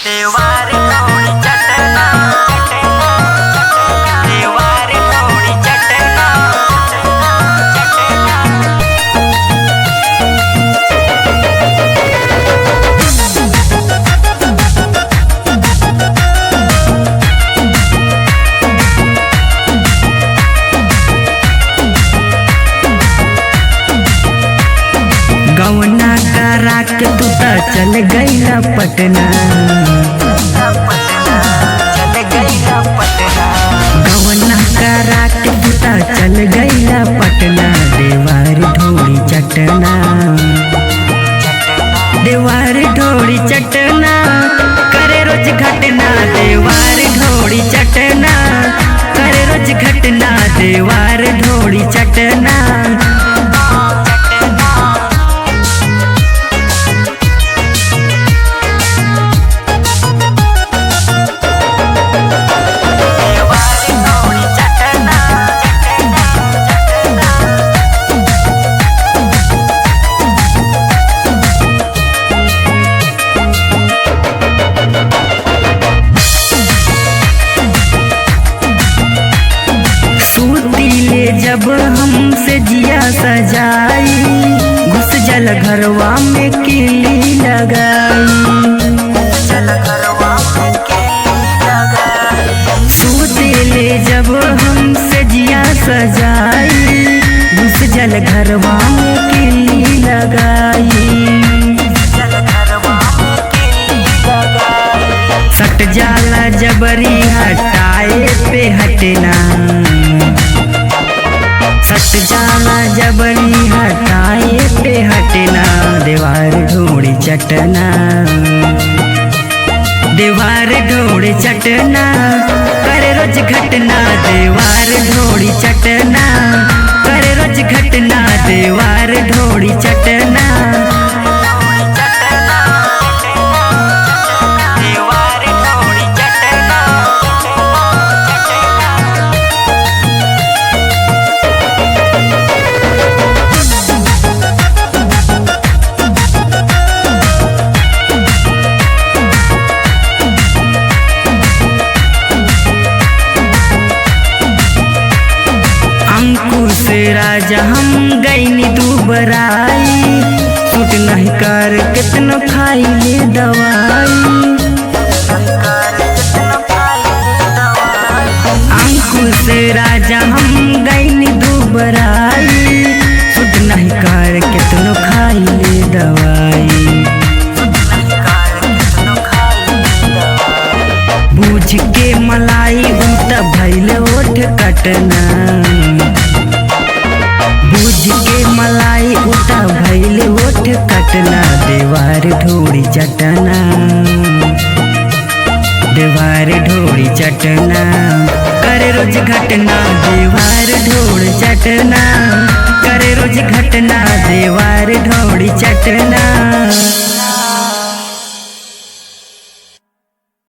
देवार थोड़ी चटना, देवार थोड़ी चटना, गवना करा के तू त चल गईला पटना, चल गईला पटना, गवना करा के तू त चल गईला पटना। देवार ढोड़ी चटना, देवार ढोड़ी चटना, करे रोज घटना। देवार ढोड़ी चटना, करे रोज घटना। देवार ढोड़ी चटना, देवार थोड़ी चटना, सूती ले जब हमसे जिया सजाई, घुस जल घरवा में किली लगाई। चल घरवा में केली लगाई, सूती ले जब हमसे जिया सजाई, घुस जल घरवा में किली लगाई। चल घरवा में केली लगाई, सट जाला जबरी हटाए पे हटना, सट जाला जबरी हटाए पे हटना। देवार ढोड़ी चटना, देवार ढोड़ी चटना, करे रोज घटना। देवार ढोड़ी चटना, करे रोज घटना। देवार ढोड़ी चटना, देवार थोड़ी चटना, अंकुश राजा हम गईनी दुबराई, सूट नहीं कर कितनो खाई ले दवाई। अंकुश राजा हम गईनी दुबराई, सूट नहीं कर कितनो खाई ले दवाई। बूझ के मलाई उत भैल ओठ कटना, बूझ के मलाई उत भैल ओठ कटना। देवार ढोड़ी चटना, देवार ढोड़ी चटना, करे रोज घटना। देवार ढोड़ी चटना, करे रोज घटना। देवार ढोड़ी चटना।